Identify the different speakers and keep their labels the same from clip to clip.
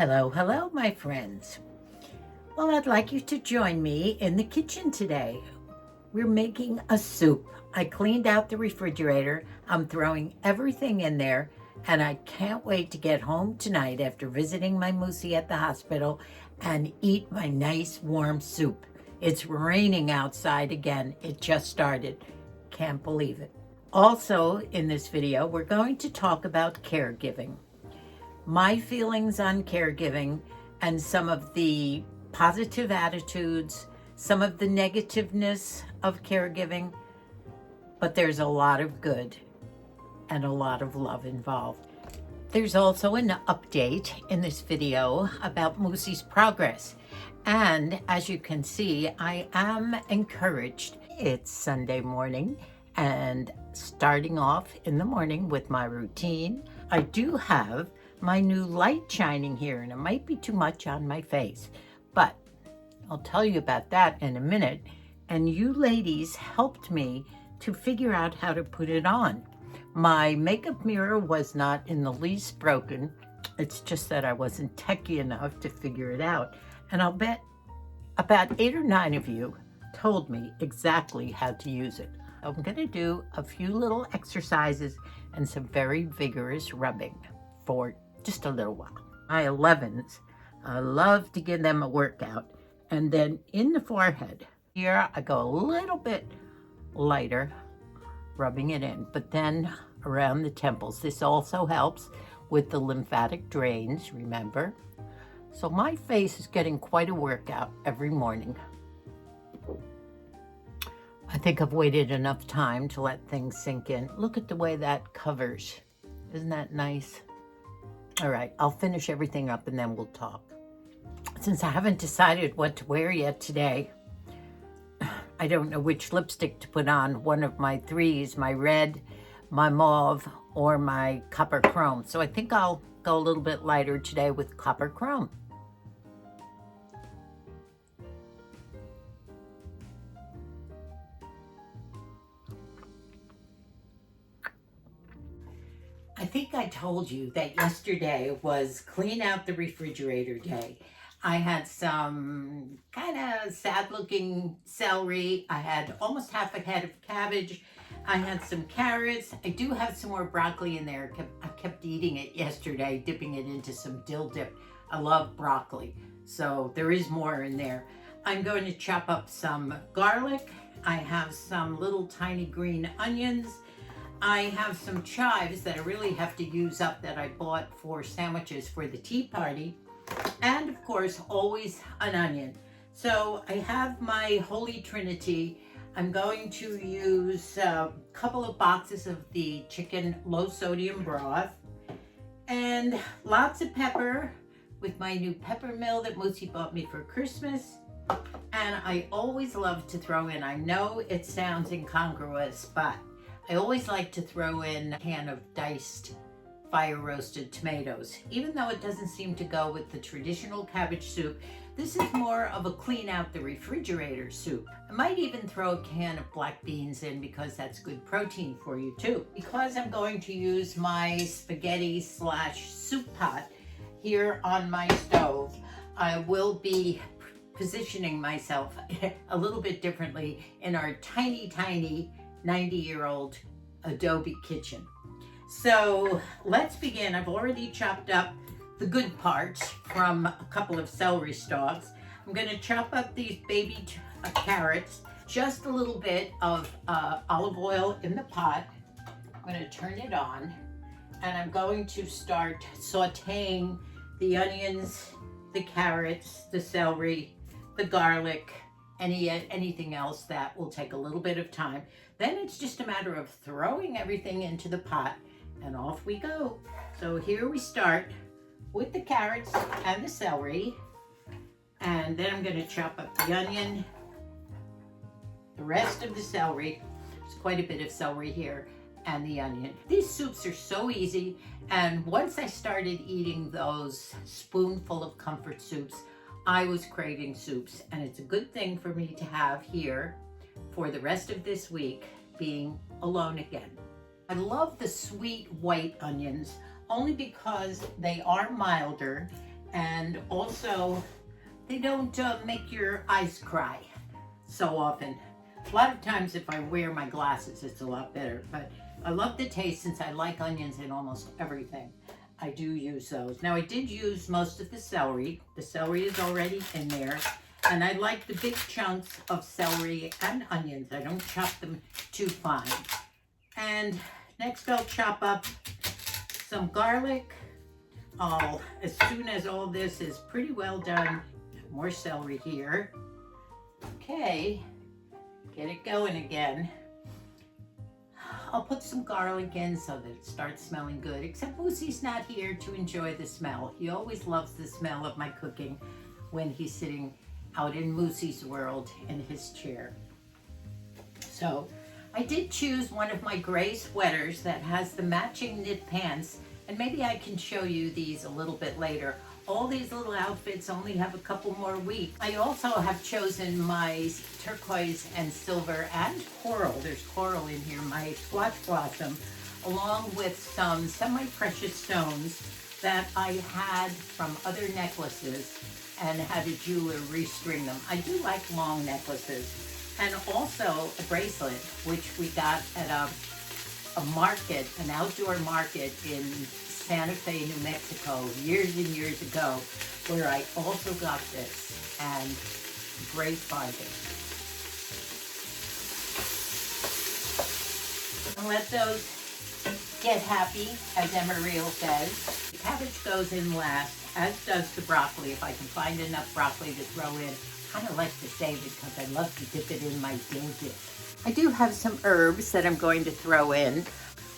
Speaker 1: Hello, hello, my friends. Well, I'd like you to join me in the kitchen today. We're making a soup. I cleaned out the refrigerator. I'm throwing everything in there, and I can't wait to get home tonight after visiting my Moosie at the hospital and eat my nice warm soup. It's raining outside again. It just started. Can't believe it. Also, in this video, we're going to talk about caregiving. My feelings on caregiving and some of the positive attitudes, some of the negativeness of caregiving, but there's a lot of good and a lot of love involved. There's also an update in this video about Moosie's progress. And as you can see, I am encouraged. It's Sunday morning and starting off in the morning with my routine. I do have my new light shining here, and it might be too much on my face, but I'll tell you about that in a minute. And you ladies helped me to figure out how to put it on. My makeup mirror was not in the least broken. It's just that I wasn't techie enough to figure it out. And I'll bet about 8 or 9 of you told me exactly how to use it. I'm gonna do a few little exercises and some very vigorous rubbing for just a little while. My 11s, I love to give them a workout. And then in the forehead, here I go a little bit lighter, rubbing it in, but then around the temples. This also helps with the lymphatic drains, remember? So my face is getting quite a workout every morning. I think I've waited enough time to let things sink in. Look at the way that covers. Isn't that nice? All right, I'll finish everything up and then we'll talk. Since I haven't decided what to wear yet today, I don't know which lipstick to put on, one of my 3s, my red, my mauve, or my copper chrome. So I think I'll go a little bit lighter today with copper chrome. I think I told you that yesterday was clean out the refrigerator day. I had some kind of sad looking celery. I had almost half a head of cabbage. I had some carrots. I do have some more broccoli in there. I kept eating it yesterday, dipping it into some dill dip. I love broccoli, so there is more in there. I'm going to chop up some garlic. I have some little tiny green onions. I have some chives that I really have to use up that I bought for sandwiches for the tea party. And of course, always an onion. So I have my Holy Trinity. I'm going to use a couple of boxes of the chicken low sodium broth and lots of pepper with my new pepper mill that Moosie bought me for Christmas. And I always love to throw in, I know it sounds incongruous, but I always like to throw in a can of diced fire roasted tomatoes. Even though it doesn't seem to go with the traditional cabbage soup, this is more of a clean out the refrigerator soup. I might even throw a can of black beans in because that's good protein for you too. Because I'm going to use my spaghetti / soup pot here on my stove, I will be positioning myself a little bit differently in our tiny 90-year-old adobe kitchen. So let's begin. I've already chopped up the good parts from a couple of celery stalks. I'm going to chop up these baby carrots, just a little bit of olive oil in the pot. I'm going to turn it on, and I'm going to start sauteing the onions, the carrots, the celery, the garlic, anything else that will take a little bit of time. Then it's just a matter of throwing everything into the pot and off we go. So here we start with the carrots and the celery, and then I'm going to chop up the onion, the rest of the celery. There's quite a bit of celery here, and the onion. These soups are so easy, and once I started eating those spoonful of comfort soups, I was craving soups, and it's a good thing for me to have here for the rest of this week, being alone again. I love the sweet white onions only because they are milder And also, they don't make your eyes cry so often. A lot of times if I wear my glasses, it's a lot better. But I love the taste since I like onions in almost everything. I do use those. Now I did use most of the celery. The celery is already in there. And I like the big chunks of celery and onions. I don't chop them too fine. And next I'll chop up some garlic. As soon as all this is pretty well done, more celery here. Okay, get it going again. I'll put some garlic in so that it starts smelling good, except Moosie's not here to enjoy the smell. He always loves the smell of my cooking when he's sitting out in Moosie's world in his chair. So I did choose one of my gray sweaters that has the matching knit pants, and maybe I can show you these a little bit later. All these little outfits only have a couple more weeks. I also have chosen my turquoise and silver and coral, there's coral in here, my squash blossom, along with some semi-precious stones that I had from other necklaces and had a jeweler restring them. I do like long necklaces. And also a bracelet, which we got at a market, an outdoor market in Santa Fe, New Mexico, years and years ago, where I also got this, and great bargain. And let those get happy, as Emeril says. The cabbage goes in last, as does the broccoli. If I can find enough broccoli to throw in, I kind of like to save it because I love to dip it in my dill dip. I do have some herbs that I'm going to throw in.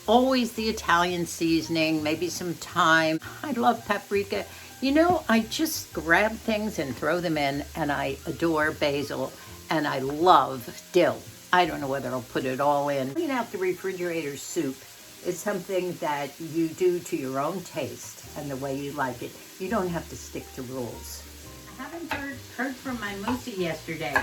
Speaker 1: Always the Italian seasoning, maybe some thyme. I love paprika. You know, I just grab things and throw them in, and I adore basil, and I love dill. I don't know whether I'll put it all in. Clean out the refrigerator soup is something that you do to your own taste and the way you like it. You don't have to stick to rules. I haven't heard from my Moosie yesterday.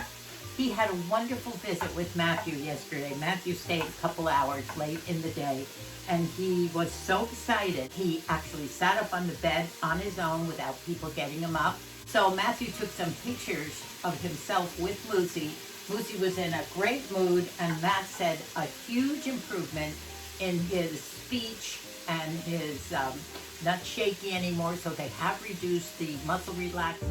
Speaker 1: He had a wonderful visit with Matthew yesterday. Matthew stayed a couple hours late in the day, and he was so excited. He actually sat up on the bed on his own without people getting him up. So Matthew took some pictures of himself with Moosie. Moosie was in a great mood, and Matt said a huge improvement in his speech and his not shaky anymore, so they have reduced the muscle relaxants.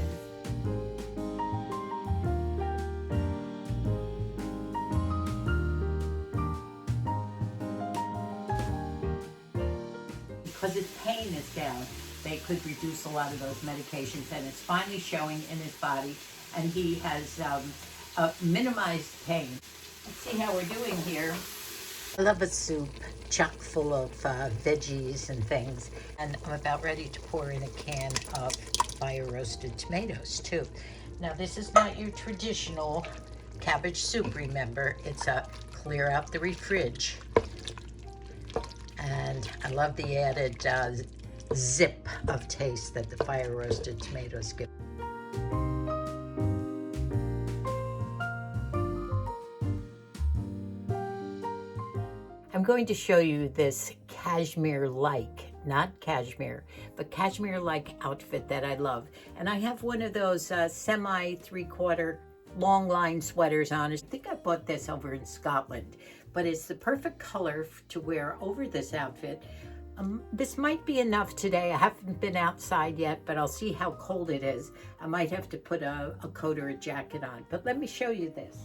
Speaker 1: Because his pain is down, they could reduce a lot of those medications, and it's finally showing in his body, and he has minimized pain. Let's see how we're doing here. I love a soup chock full of veggies and things, and I'm about ready to pour in a can of fire roasted tomatoes too. Now this is not your traditional cabbage soup, remember, it's a clear out the fridge. And I love the added zip of taste that the fire roasted tomatoes give. I'm going to show you this cashmere-like, not cashmere, but cashmere-like outfit that I love. And I have one of those semi three-quarter long line sweaters on. I think I bought this over in Scotland, but it's the perfect color to wear over this outfit. This might be enough today. I haven't been outside yet, but I'll see how cold it is. I might have to put a coat or a jacket on, but let me show you this.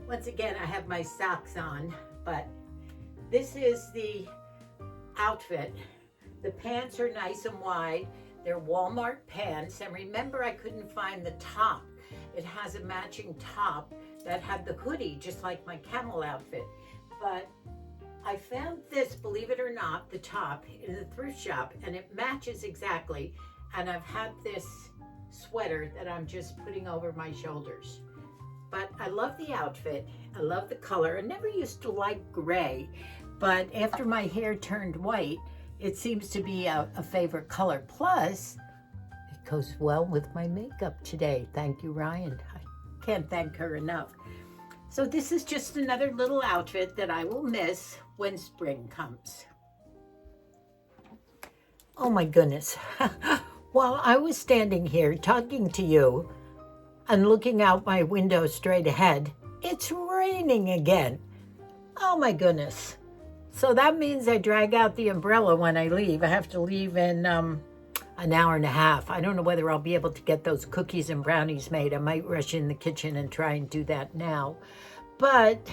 Speaker 1: Once again, I have my socks on, but this is the outfit. The pants are nice and wide. They're Walmart pants, and remember, I couldn't find the top. It has a matching top that had the hoodie, just like my camel outfit. But I found this, believe it or not, the top in the thrift shop, and it matches exactly. And I've had this sweater that I'm just putting over my shoulders. But I love the outfit. I love the color. I never used to like gray, but after my hair turned white, it seems to be a favorite color. Plus, it goes well with my makeup today. Thank you, Ryan. I can't thank her enough. So this is just another little outfit that I will miss when spring comes.
Speaker 2: Oh my goodness. While I was standing here talking to you and looking out my window straight ahead, it's raining again. Oh my goodness. So that means I drag out the umbrella when I leave. I have to leave in an hour and a half. I don't know whether I'll be able to get those cookies and brownies made. I might rush in the kitchen and try and do that now. But,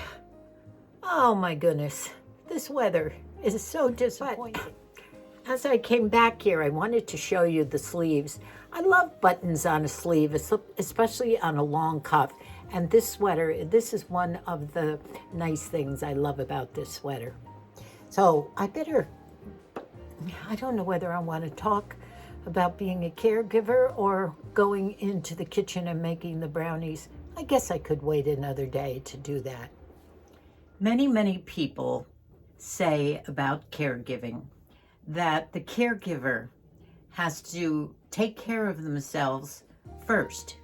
Speaker 2: oh my goodness, this weather is so disappointing. As I came back here, I wanted to show you the sleeves. I love buttons on a sleeve, especially on a long cuff. And this sweater, this is one of the nice things I love about this sweater. So I don't know whether I want to talk about being a caregiver or going into the kitchen and making the brownies. I guess I could wait another day to do that.
Speaker 1: Many people say about caregiving that the caregiver has to take care of themselves first,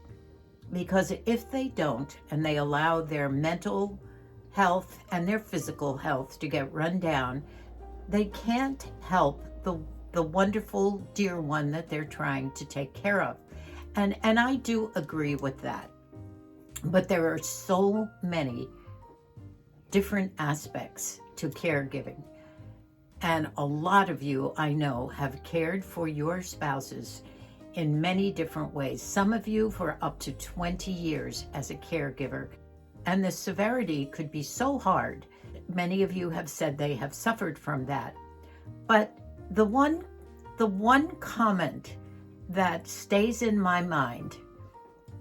Speaker 1: because if they don't and they allow their mental health and their physical health to get run down, they can't help the wonderful dear one that they're trying to take care of. And I do agree with that. But there are so many different aspects to caregiving. And a lot of you, I know, have cared for your spouses in many different ways. Some of you for up to 20 years as a caregiver. And the severity could be so hard. Many of you have said they have suffered from that. But the one comment that stays in my mind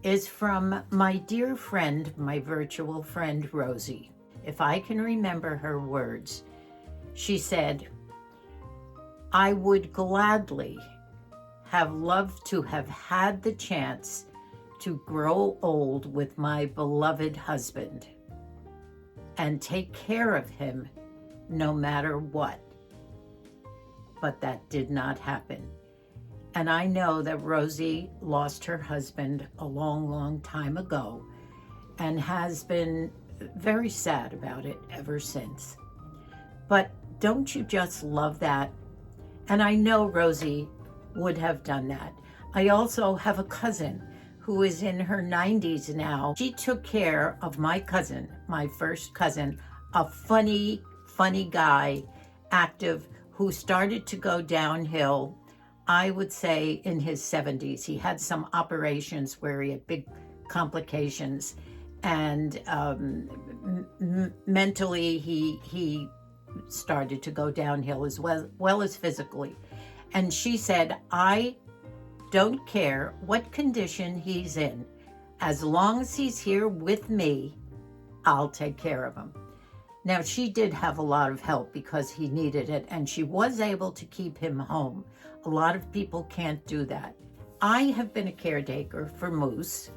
Speaker 1: is from my dear friend, my virtual friend, Rosie. If I can remember her words, she said, "I would gladly have loved to have had the chance to grow old with my beloved husband and take care of him no matter what. But that did not happen." And I know that Rosie lost her husband a long time ago and has been very sad about it ever since. But don't you just love that? And I know Rosie would have done that. I also have a cousin who is in her 90s now. She took care of my cousin, my first cousin, a funny guy, active, who started to go downhill, I would say in his 70s. He had some operations where he had big complications, and mentally he started to go downhill as well as physically. And she said, "I don't care what condition he's in. As long as he's here with me, I'll take care of him." Now, she did have a lot of help because he needed it, and she was able to keep him home. A lot of people can't do that. I have been a caretaker for Moose,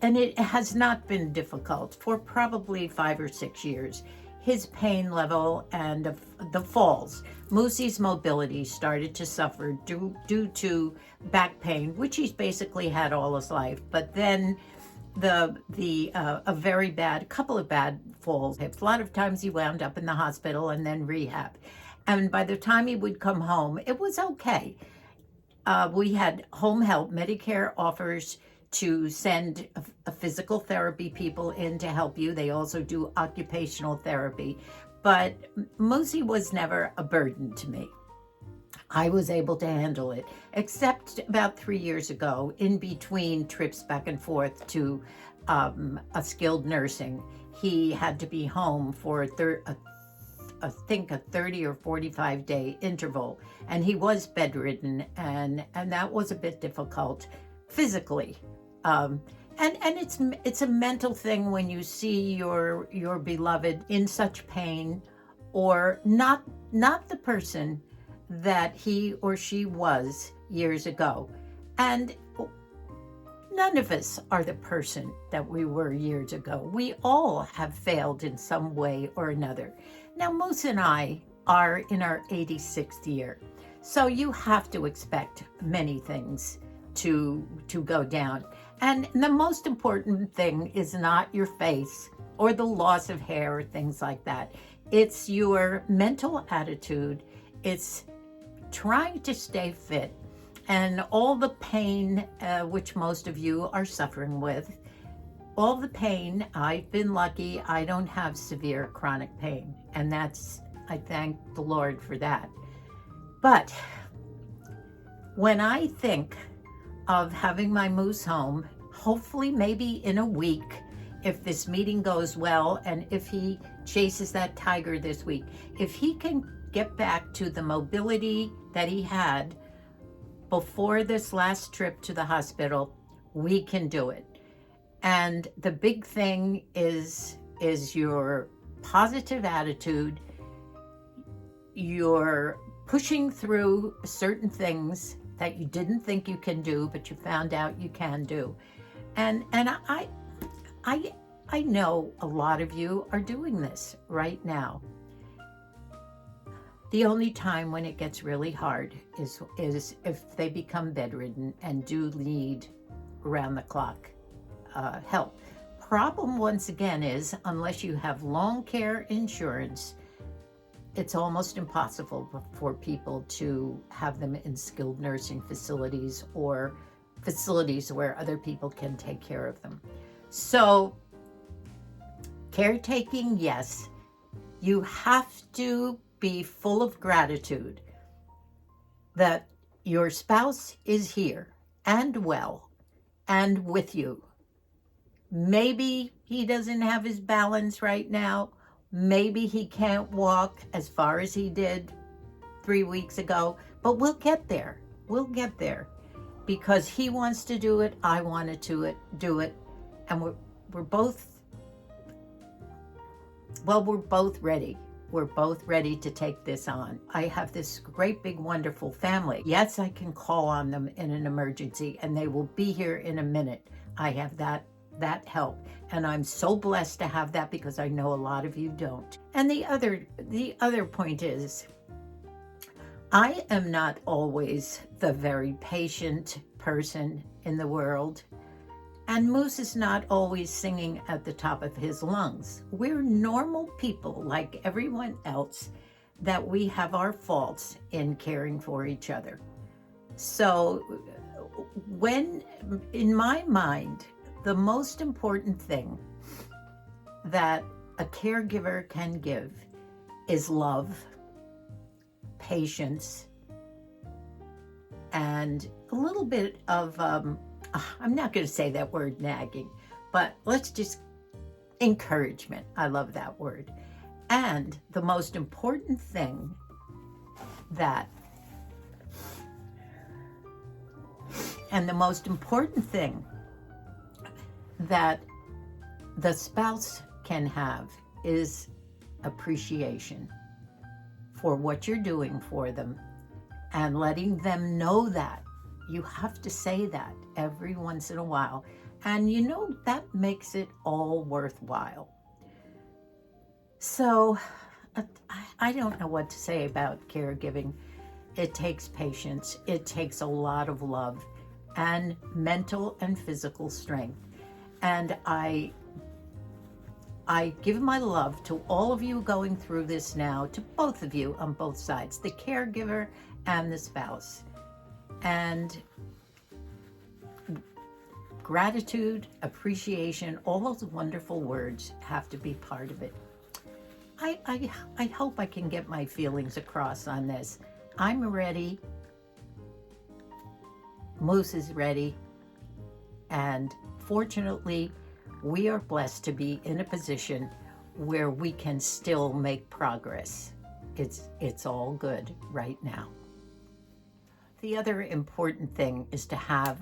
Speaker 1: and it has not been difficult for probably 5 or 6 years. His pain level and the falls. Moosie's mobility started to suffer due to back pain, which he's basically had all his life. But then a couple of bad falls. A lot of times he wound up in the hospital and then rehab. And by the time he would come home, it was okay. We had home help. Medicare offers to send a physical therapy people in to help you. They also do occupational therapy. But Moosie was never a burden to me. I was able to handle it, except about 3 years ago, in between trips back and forth to a skilled nursing. He had to be home for I think a 30 or 45 day interval, and he was bedridden, and that was a bit difficult physically. And it's a mental thing when you see your beloved in such pain, or not the person that he or she was years ago. And none of us are the person that we were years ago. We all have failed in some way or another. Now, Moose and I are in our 86th year, so you have to expect many things to go down. And the most important thing is not your face or the loss of hair or things like that. It's your mental attitude. It's trying to stay fit, and all the pain, which most of you are suffering with, all the pain, I've been lucky, I don't have severe chronic pain, and I thank the Lord for that. But when I think of having my moose home, hopefully maybe in a week, if this meeting goes well, and if he chases that tiger this week, if he can get back to the mobility that he had before this last trip to the hospital, we can do it. And the big thing is your positive attitude. You're pushing through certain things that you didn't think you can do, but you found out you can do. And I know a lot of you are doing this right now. The only time when it gets really hard is if they become bedridden and do need round-the-clock help. Problem, once again, is unless you have long care insurance, it's almost impossible for people to have them in skilled nursing facilities or facilities where other people can take care of them. So, caretaking, yes. You have to be full of gratitude that your spouse is here and well and with you. Maybe he doesn't have his balance right now. Maybe he can't walk as far as he did 3 weeks ago, but we'll get there. We'll get there because he wants to do it. I wanted to do it. And we're both ready. We're both ready to take this on. I have this great, big, wonderful family. Yes, I can call on them in an emergency and they will be here in a minute. I have that help. And I'm so blessed to have that because I know a lot of you don't. And the other point is, I am not always the very patient person in the world. And Moose is not always singing at the top of his lungs. We're normal people like everyone else, that we have our faults in caring for each other. So when, in my mind, the most important thing that a caregiver can give is love, patience, and a little bit of, I'm not going to say that word nagging, but let's just encouragement. I love that word. And the most important thing that the spouse can have is appreciation for what you're doing for them and letting them know that. You have to say that every once in a while. And you know, that makes it all worthwhile. So I don't know what to say about caregiving. It takes patience. It takes a lot of love and mental and physical strength. And I give my love to all of you going through this now, to both of you on both sides, the caregiver and the spouse. And gratitude, appreciation, all those wonderful words have to be part of it. I hope I can get my feelings across on this. I'm ready. Moose is ready. And fortunately, we are blessed to be in a position where we can still make progress. It's all good right now. The other important thing is to have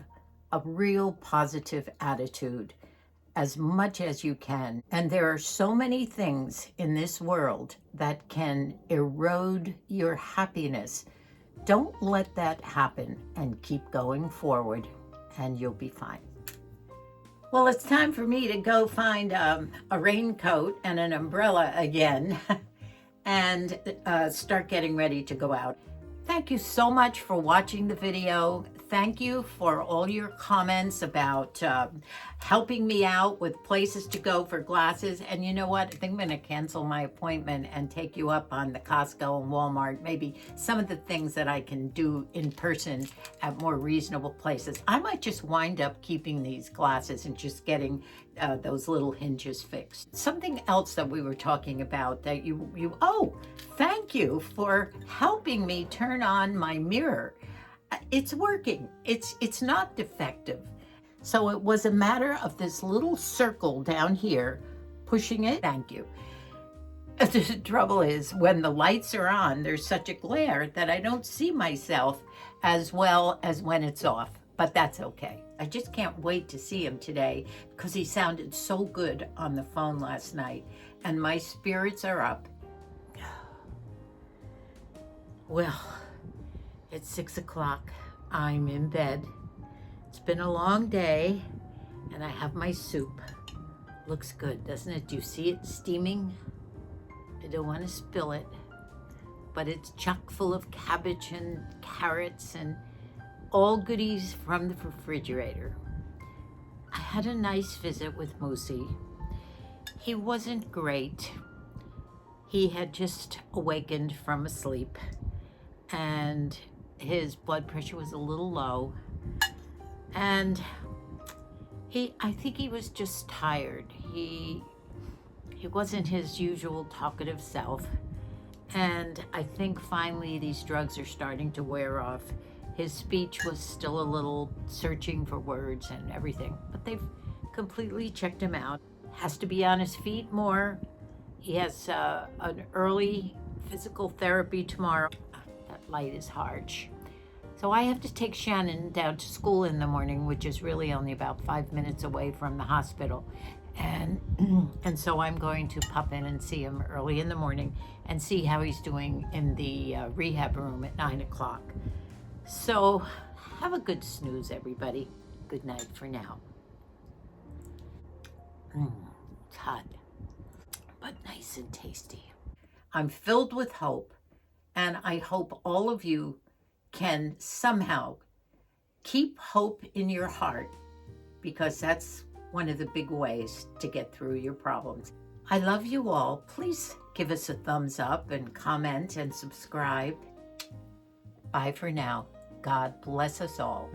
Speaker 1: a real positive attitude as much as you can. And there are so many things in this world that can erode your happiness. Don't let that happen and keep going forward and you'll be fine. Well, it's time for me to go find a raincoat and an umbrella again and start getting ready to go out. Thank you so much for watching the video. thank you for all your comments about helping me out with places to go for glasses. And you know what? I think I'm going to cancel my appointment and take you up on the Costco and Walmart, maybe some of the things that I can do in person at more reasonable places. I might just wind up keeping these glasses and just getting those little hinges fixed. Something else that we were talking about that oh, thank you for helping me turn on my mirror. It's working. It's not defective. So it was a matter of this little circle down here pushing it. Thank you. The trouble is, when the lights are on, there's such a glare that I don't see myself as well as when it's off. But that's okay. I just can't wait to see him today because he sounded so good on the phone last night, and my spirits are up. Well, it's 6 o'clock. I'm in bed. It's been a long day, and I have my soup. Looks good, doesn't it? Do you see it steaming? I don't want to spill it, but it's chock full of cabbage and carrots and all goodies from the refrigerator. I had a nice visit with Moosie. He wasn't great. He had just awakened from a sleep, and his blood pressure was a little low, and I think he was just tired. He wasn't his usual talkative self, and I think finally these drugs are starting to wear off. His speech was still a little searching for words and everything, but they've completely checked him out. Has to be on his feet more. He has an early physical therapy tomorrow. That light is harsh. So I have to take Shannon down to school in the morning, which is really only about 5 minutes away from the hospital. And so I'm going to pop in and see him early in the morning and see how he's doing in the rehab room at 9 o'clock. So have a good snooze, everybody. Good night for now. It's hot, but nice and tasty. I'm filled with hope, and I hope all of you can somehow keep hope in your heart, because that's one of the big ways to get through your problems. I love you all. Please give us a thumbs up and comment and subscribe. Bye for now. God bless us all.